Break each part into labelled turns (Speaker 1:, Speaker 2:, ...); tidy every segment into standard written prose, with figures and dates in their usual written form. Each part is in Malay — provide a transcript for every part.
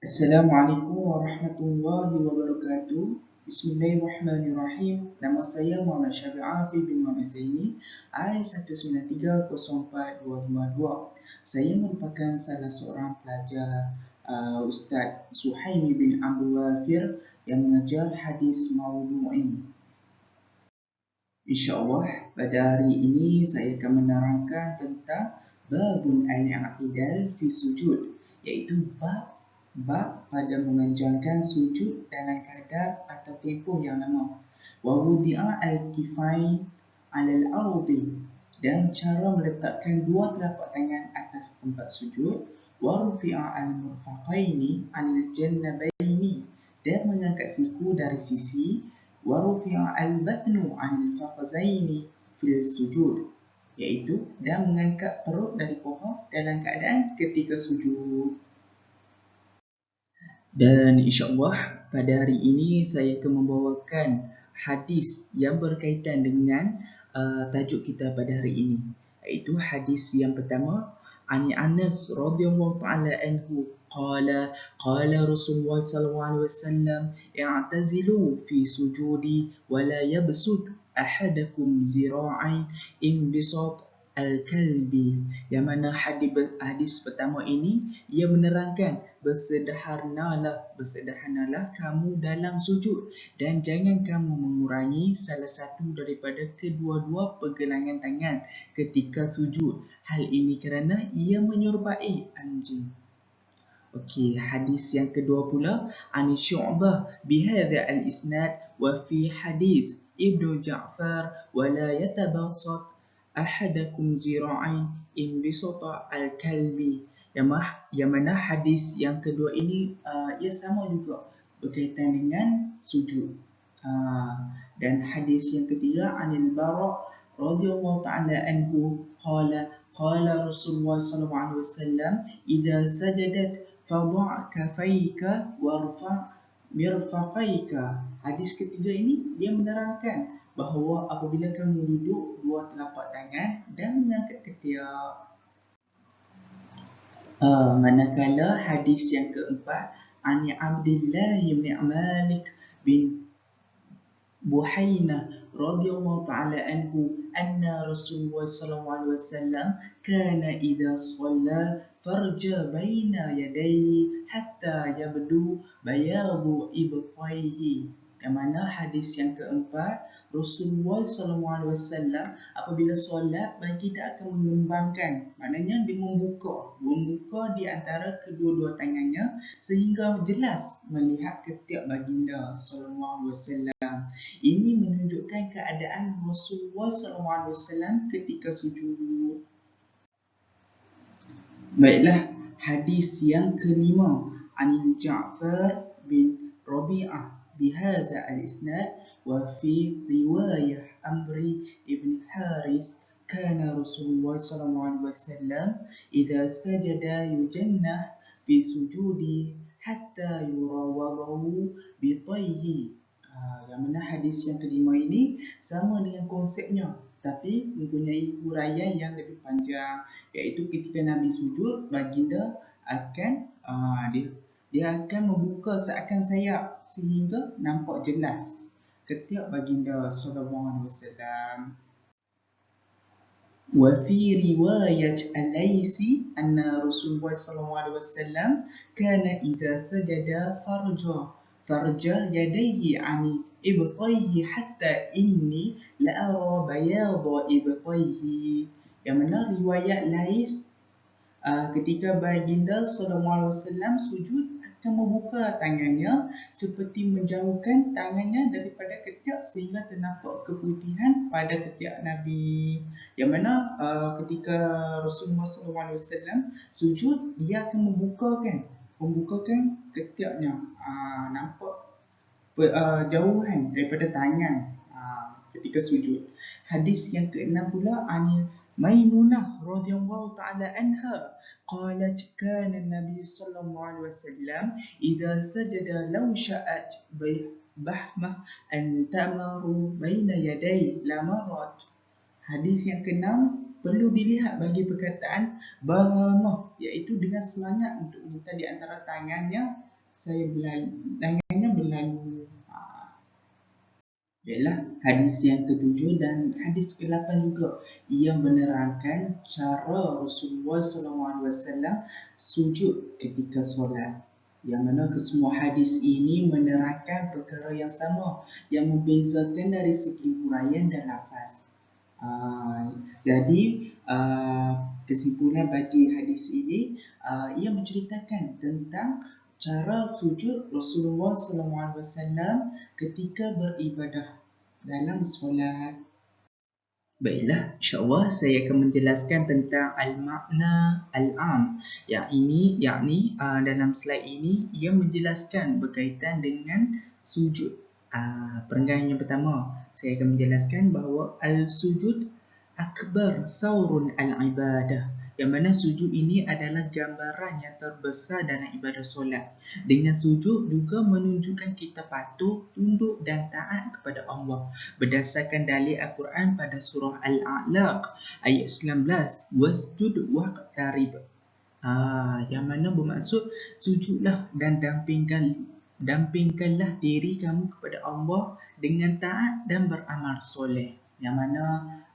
Speaker 1: Assalamualaikum warahmatullahi wabarakatuh. Bismillahirrahmanirrahim. Nama saya Muhammad Syafiq Afi bin Muhammad Zaini, I193042252. Saya merupakan salah seorang pelajar Ustaz Suhaimi bin Abdul Wafir yang mengajar hadis maudhu'i. InsyaAllah pada hari ini saya akan menerangkan tentang babun al-i'tidal fi sujud, iaitu bab pada mengenjangkan sujud dalam kadar atau tempoh yang lama. Wa wudi'a al-kifain 'ala al-ardi, dan cara meletakkan dua telapak tangan atas tempat sujud. Wa rufi'a al-murfaqaini 'ala al-jannabaini, dan mengangkat siku dari sisi. Wa rufi'a al-batnu 'ala al-faqazaini fil sujud, iaitu dan mengangkat perut dari paha dalam keadaan ketika sujud. Dan insyaAllah pada hari ini saya akan membawakan hadis yang berkaitan dengan tajuk kita pada hari ini, iaitu hadis yang pertama. Ani Anas radhiyallahu ta'ala anhu qala Rasulullah sallallahu alaihi wasallam i'tazilu fi sujudi wa la yabsut ahadakum zira'ain imbisat al-kalbi. Yang mana hadis pertama ini ia menerangkan bersederhanalah kamu dalam sujud, dan jangan kamu mengurangi salah satu daripada kedua-dua pergelangan tangan ketika sujud. Hal ini kerana ia menyerupai anjing. Okey, hadis yang kedua pula, Ani Syu'bah bihadza al-isnad wa fi hadis Ibnu Ja'far wa la yatabasat ahadakum zira'ain imbisata al-kalbi. Yang mana hadis yang kedua ini ia sama juga berkaitan dengan sujud. Dan hadis yang ketiga, Anil Bara' radhiyallahu ta'ala anhu qala Rasulullah sallallahu alaihi wasallam idza sajadat fadha' kafaika warfa' mirfaqaika. Hadis ketiga ini dia menerangkan bahawa apabila kamu duduk, dua telapak tangan dan mengangkat ketiak. Manakala hadis yang keempat, Ani Abdullah bin Malik bin Buhainah radhiyallahu ta'ala anhu anna Rasulullah sallallahu alaihi wasallam kana idza shalla farja baina yadayhi hatta yabdu bayadu ibtayhi. Yang mana hadis yang keempat, Rasulullah sallallahu alaihi wasallam apabila solat baginda akan mengembangkan, maknanya dia membuka di antara kedua-dua tangannya sehingga jelas melihat ketiak baginda sallallahu alaihi wasallam. Ini menunjukkan keadaan Rasulullah SAW ketika sujud. Baiklah, hadis yang kelima, Anil Ja'far bin Rabi'ah bihaza al-isnad wa fi riwayah Amri ibn Haris kana Rasulullah SAW idza sajada yujannah fi sujudi hatta yurawadahu bitayhi. Yang mana hadis yang kelima ini sama dengan konsepnya, tapi mempunyai huraian yang lebih panjang, iaitu ketika Nabi sujud, baginda akan dia akan membuka seakan sayap sehingga nampak jelas ketiak baginda sallallahu alaihi wasallam. Wa fi riwayat al-Laisi anna Rasulullah sallallahu alaihi wasallam kana idza sajada farja yadayhi ani ibtayhi hatta inni la ara bayada ibtayhi. Yang mana riwayat Lais, ketika baginda sallallahu alaihi wasallam sujud akan membuka tangannya seperti menjauhkan tangannya daripada ketiak sehingga ternampak keputihan pada ketiak Nabi. Yang mana ketika Rasulullah sallallahu alaihi wasallam sujud, dia akan membukakan ketiaknya, nampak jauhan daripada tangan ketika sujud. Hadis yang keenam pula, Anil Maimunah radhiyallahu ta'ala anha qalat kana Nabi sallallahu alaihi wasallam idza sajada law sya'at bahmah an tamaru baina yaday lamarat. Hadis yang keenam perlu dilihat bagi perkataan bahmah, iaitu dengan semangat untuk minta di antara tangannya saya berlalu, tangannya berlalu. Ialah hadis yang ketujuh dan hadis ke-8 juga. Ia menerangkan cara Rasulullah SAW sujud ketika solat. Yang mana kesemua hadis ini menerangkan perkara yang sama, yang membezakan dari segi huraian dan lafaz. Jadi kesimpulan bagi hadis ini, ia menceritakan tentang cara sujud Rasulullah SAW ketika beribadah dalam solat. Baiklah, insyaAllah saya akan menjelaskan tentang al-makna al-am. Yakni dalam slide ini ia menjelaskan berkaitan dengan sujud. Perenggan yang pertama, saya akan menjelaskan bahawa al-sujud akbar saurun al-ibadah. Yang mana sujud ini adalah gambaran yang terbesar dalam ibadah solat. Dengan sujud juga menunjukkan kita patuh, tunduk dan taat kepada Allah. Berdasarkan dalil Al-Quran pada surah Al-A'laq ayat 19, wasjud waqtarib. Yang mana bermaksud sujudlah dan dampingkanlah diri kamu kepada Allah dengan taat dan beramal soleh. Yang mana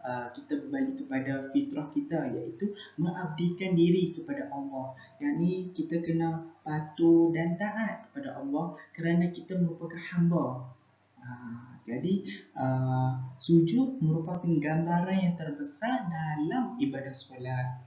Speaker 1: kita berbalik kepada fitrah kita, iaitu mengabdikan diri kepada Allah. Yang ni kita kena patuh dan taat kepada Allah kerana kita merupakan hamba. Jadi sujud merupakan gambaran yang terbesar dalam ibadah solat.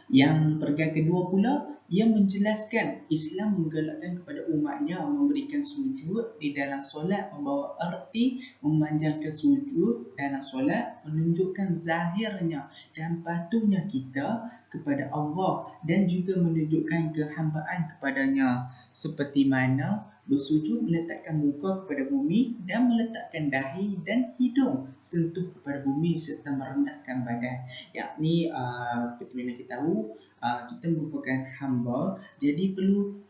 Speaker 1: Yang perkara kedua pula, ia menjelaskan Islam menggalakkan kepada umatnya memberikan sujud di dalam solat, membawa erti memanjangkan sujud dalam solat, menunjukkan zahirnya dan patuhnya kita kepada Allah dan juga menunjukkan kehambaan kepadanya, seperti mana bersujud meletakkan muka kepada bumi dan meletakkan dahi dan hidung sentuh kepada bumi serta merendahkan badan. Yakni seperti mana kita tahu, kita merupakan hamba, jadi perlu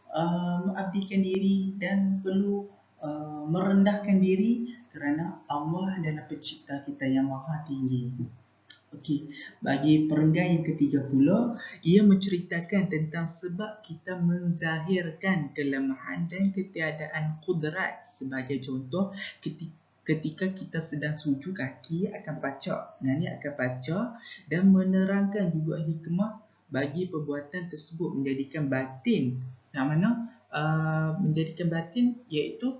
Speaker 1: mengabdikan diri dan perlu merendahkan diri kerana Allah adalah pencipta kita yang maha tinggi. Okey, bagi perenggan yang ketiga pula, ia menceritakan tentang sebab kita menzahirkan kelemahan dan ketiadaan kudrat. Sebagai contoh, ketika kita sedang sujud, kaki akan pacak, nani akan pacak, dan menerangkan juga hikmah bagi perbuatan tersebut menjadikan batin. Yang mana menjadikan batin iaitu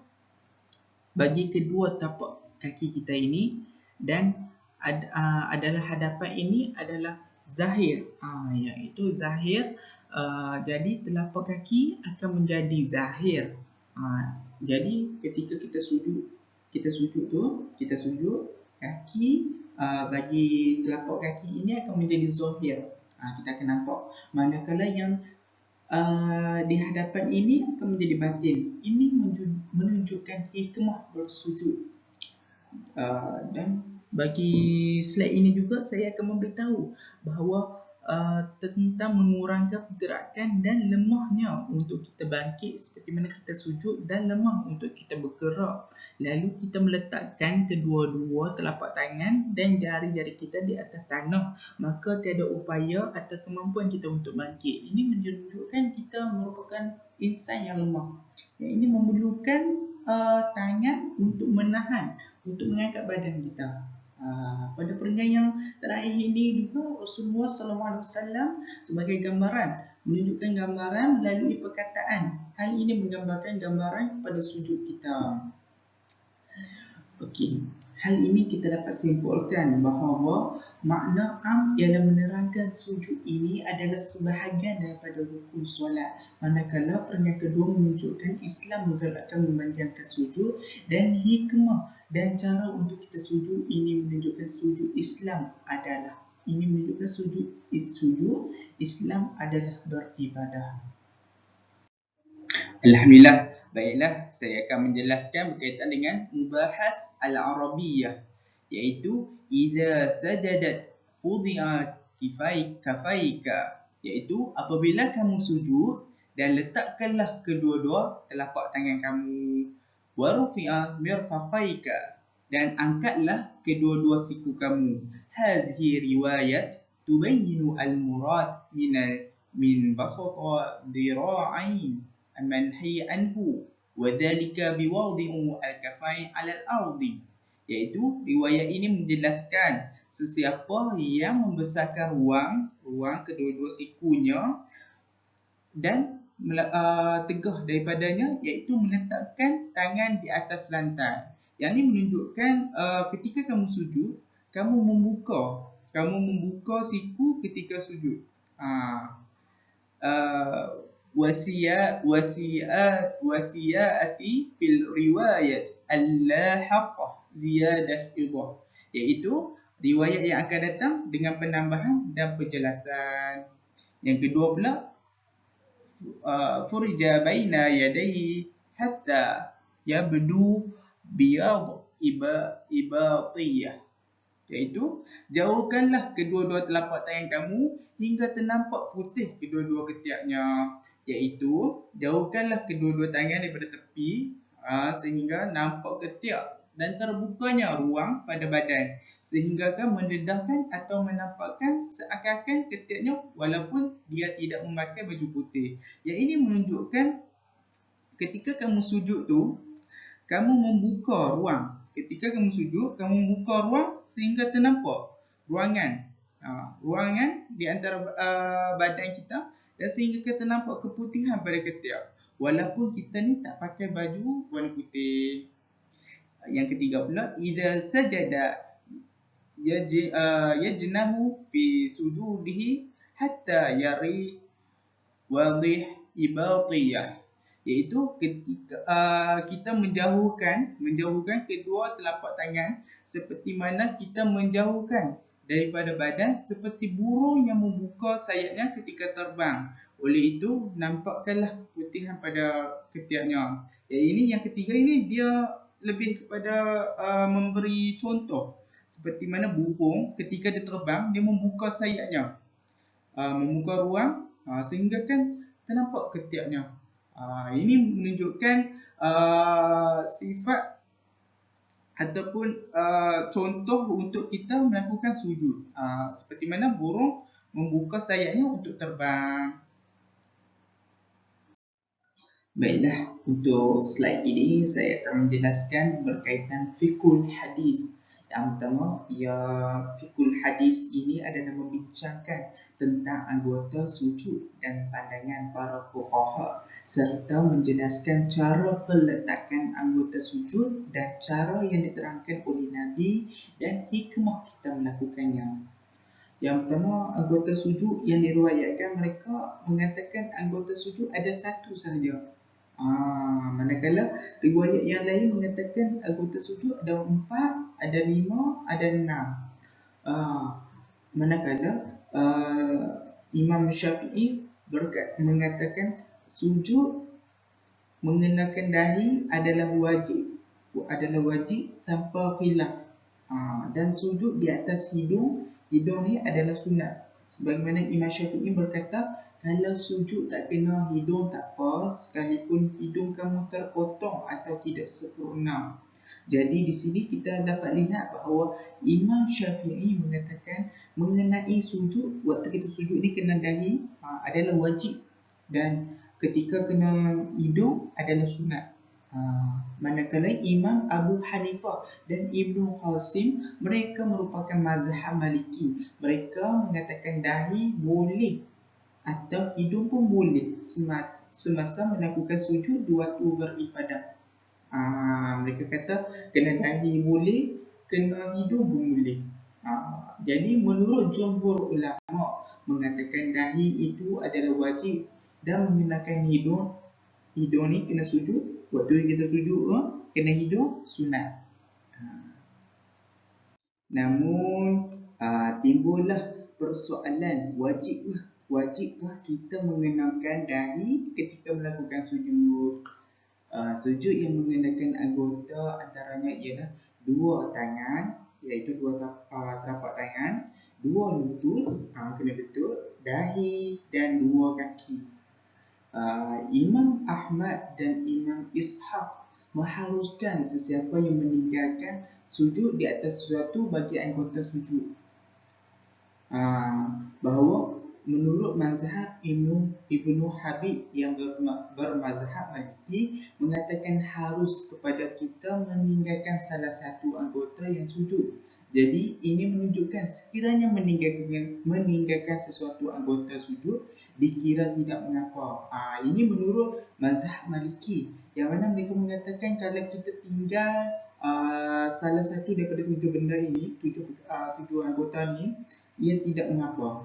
Speaker 1: bagi kedua tapak kaki kita ini dan adalah hadapan ini adalah zahir, iaitu zahir. Jadi telapak kaki akan menjadi zahir. Jadi ketika kita sujud kaki, bagi telapak kaki ini akan menjadi zahir. Kita akan nampak, manakala yang di hadapan ini akan menjadi batin. Ini menunjukkan hikmah bersujud. Dan bagi slide ini juga saya akan memberitahu bahawa tentang mengurangkan pergerakan dan lemahnya untuk kita bangkit seperti mana kita sujud, dan lemah untuk kita bergerak. Lalu kita meletakkan kedua-dua telapak tangan dan jari-jari kita di atas tanah, maka tiada upaya atau kemampuan kita untuk bangkit. Ini menunjukkan kita merupakan insan yang lemah. Yang ini memerlukan tangan untuk menahan, untuk mengangkat badan kita. Pada perenggan yang terakhir ini juga, Rasulullah SAW sebagai gambaran, menunjukkan gambaran melalui perkataan. Hal ini menggambarkan gambaran kepada sujud kita. Okey, hal ini kita dapat simpulkan bahawa makna am ialah menerangkan sujud ini adalah sebahagian daripada rukun solat. Manakala perenggan kedua menunjukkan Islam menggalakkan memanjangkan sujud, dan hikmah dan cara untuk kita sujud ini menunjukkan sujud Islam adalah Islam adalah beribadah. Alhamdulillah. Baiklah, saya akan menjelaskan berkaitan dengan mubahas al-Arabiyyah, iaitu idza sajadat wudi'at kafaika, iaitu apabila kamu sujud dan letakkanlah kedua-dua telapak tangan kamu, wa rufi'a mirfaqaika, dan angkatlah kedua-dua siku kamu. Hazihi riwayat tubayyinu al-murad min basata dira'ain المنهي عنه وذلك بوضع الكفين على الأرض. Iaitu riwayat ini menjelaskan sesiapa yang membesarkan ruang kedua-dua sikunya dan tegah daripadanya, iaitu meletakkan tangan di atas lantai. Yang ini menunjukkan ketika kamu sujud, kamu membuka siku ketika sujud. Wasiati fil riwayat al-lahiqah ziyadah idah, iaitu riwayat yang akan datang dengan penambahan dan penjelasan. Yang kedua pula, furja baina yadayhi hatta yabdu biyad ibatiyah, iaitu jauhkanlah kedua-dua telapak tangan kamu hingga ternampak putih kedua-dua ketiaknya, iaitu jauhkanlah kedua-dua tangan daripada tepi sehingga nampak ketiak dan terbukanya ruang pada badan, sehingga akan mendedahkan atau menampakkan seakan-akan ketiaknya walaupun dia tidak memakai baju putih. Yang ini menunjukkan ketika kamu sujud tu, kamu membuka ruang. Ketika kamu sujud, kamu membuka ruang sehingga ternampak ruangan di antara badan kita, dan sehingga kita nampak keputihan pada ketiak walaupun kita ni tak pakai baju warna putih. Yang ketiga pula, idza sajada yajnahu fi sujudihi hatta yari wadih ibatiyah, iaitu ketika kita menjauhkan kedua telapak tangan seperti mana kita menjauhkan daripada badan seperti burung yang membuka sayapnya ketika terbang. Oleh itu nampakkanlah keputihan pada ketiaknya. Yang ketiga ini dia lebih kepada memberi contoh seperti mana burung ketika dia terbang, dia membuka sayapnya, membuka ruang sehingga kan ternampak ketiaknya. Ini menunjukkan sifat ataupun contoh untuk kita melakukan sujud, seperti mana burung membuka sayapnya untuk terbang. Baiklah, untuk slide ini saya akan menjelaskan berkaitan fiqhul hadis. Yang pertama, fiqhul hadis ini adalah membincangkan tentang anggota sujud dan pandangan para fuqaha, serta menjelaskan cara peletakan anggota sujud dan cara yang diterangkan oleh Nabi dan hikmah kita melakukannya. Yang pertama, anggota sujud yang diriwayatkan, mereka mengatakan anggota sujud ada satu sahaja. Manakala riwayat yang lain mengatakan anggota sujud ada 4, ada 5, ada 6. Manakala Imam Syafi'i mengatakan sujud mengenakan dahi adalah wajib tanpa khilaf. Dan sujud di atas hidung ni adalah sunat. Sebagaimana Imam Syafi'i berkata, kalau sujud tak kena hidung tak apa, sekalipun hidung kamu terpotong atau tidak sempurna. Jadi di sini kita dapat lihat bahawa Imam Syafi'i mengatakan mengenai sujud, waktu kita sujud ni kena dahi adalah wajib, dan ketika kena hidung adalah sunat. Manakala Imam Abu Hanifah dan Ibnu Qasim, mereka merupakan mazhab Maliki. Mereka mengatakan dahi boleh atau hidung pun boleh semasa melakukan sujud di waktu beribadah. Mereka kata kena dahi boleh, kena hidung pun boleh. Jadi menurut jumhur ulama mengatakan dahi itu adalah wajib, dan mengenakan hidung ni kena sujud. Waktu kita sujud kena hidung sunat. Namun timbullah persoalan, wajibkah kita mengenakan dahi ketika melakukan sujud? Sujud yang mengenakan anggota antaranya ialah 2 tangan, iaitu 2 telapak tangan, 2 lutut, kena betul, dahi dan 2 kaki. Imam Ahmad dan Imam Ishaq mengharuskan sesiapa yang meninggalkan sujud di atas sesuatu bagi anggota sujud, bahawa menurut mazhab Ibnu Habib yang bermazhab Maliki mengatakan harus kepada kita meninggalkan salah satu anggota yang sujud. Jadi ini menunjukkan sekiranya meninggalkan sesuatu anggota sujud dikira tidak mengapa. Ini menurut mazhab Maliki yang mana mereka mengatakan kalau kita tinggal salah satu daripada tujuh benda ini, tujuh anggota ni, ia tidak mengapa.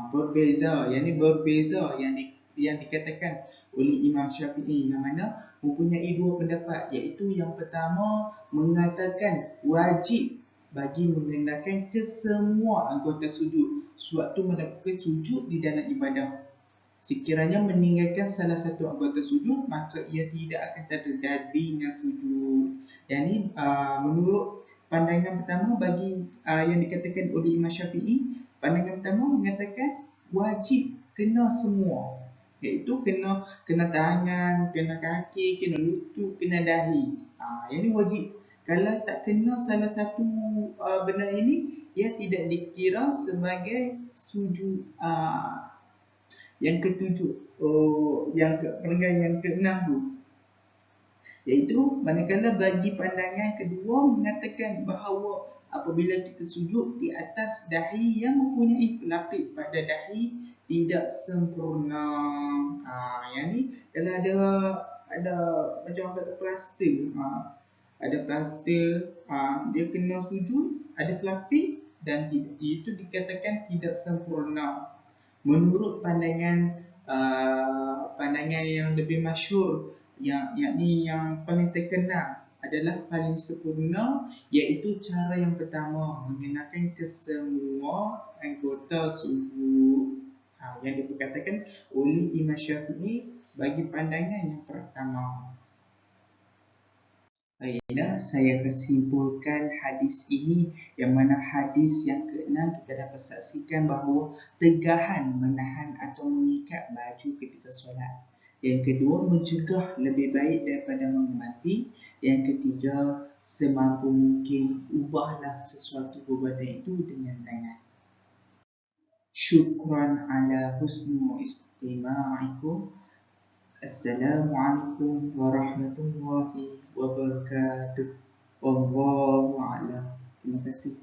Speaker 1: Berbeza, yang ini berbeza yang dikatakan oleh Imam Syafi'i yang mana mempunyai dua pendapat, iaitu yang pertama mengatakan wajib bagi mengenakan kesemua anggota sujud sewaktu melakukan sujud di dalam ibadah. Sekiranya meninggalkan salah satu anggota sujud, maka ia tidak akan terjadinya sujud. Yang ini menurut pandangan pertama bagi yang dikatakan oleh Imam Syafi'i. Pandangan pertama mengatakan wajib kena semua, iaitu kena tangan, kena kaki, kena lutut, kena dahi. Yang ini wajib. Kalau tak kena salah satu benda ini, ia tidak dikira sebagai sujud. Yang ketujuh, pelanggan yang keenam tu, iaitu manakala bagi pandangan kedua mengatakan bahawa apabila kita sujud di atas dahi yang mempunyai pelapis pada dahi tidak sempurna. Yang ni kalau ada macam kata plaster, ada plaster, dia kena sujud, ada pelapis dan itu dikatakan tidak sempurna. Menurut pandangan yang lebih masyhur, yakni yang paling terkenal adalah paling sempurna, iaitu cara yang pertama mengenakan kesemua anggota sujud, yang diperkatakan oleh Imam Syafi'i bagi pandangan yang pertama. Baiklah, saya kesimpulkan hadis ini, yang mana hadis yang keenam kita dapat saksikan bahawa tegahan menahan atau mengikat baju ketika solat. Yang kedua, mencegah lebih baik daripada mengemati. Yang ketiga, semampu mungkin ubahlah sesuatu perbuatan itu dengan tangan. Syukran ala husnu istima'ikum. Assalamualaikum warahmatullahi wabarakatuh. Wallahu a'lam. Terima kasih.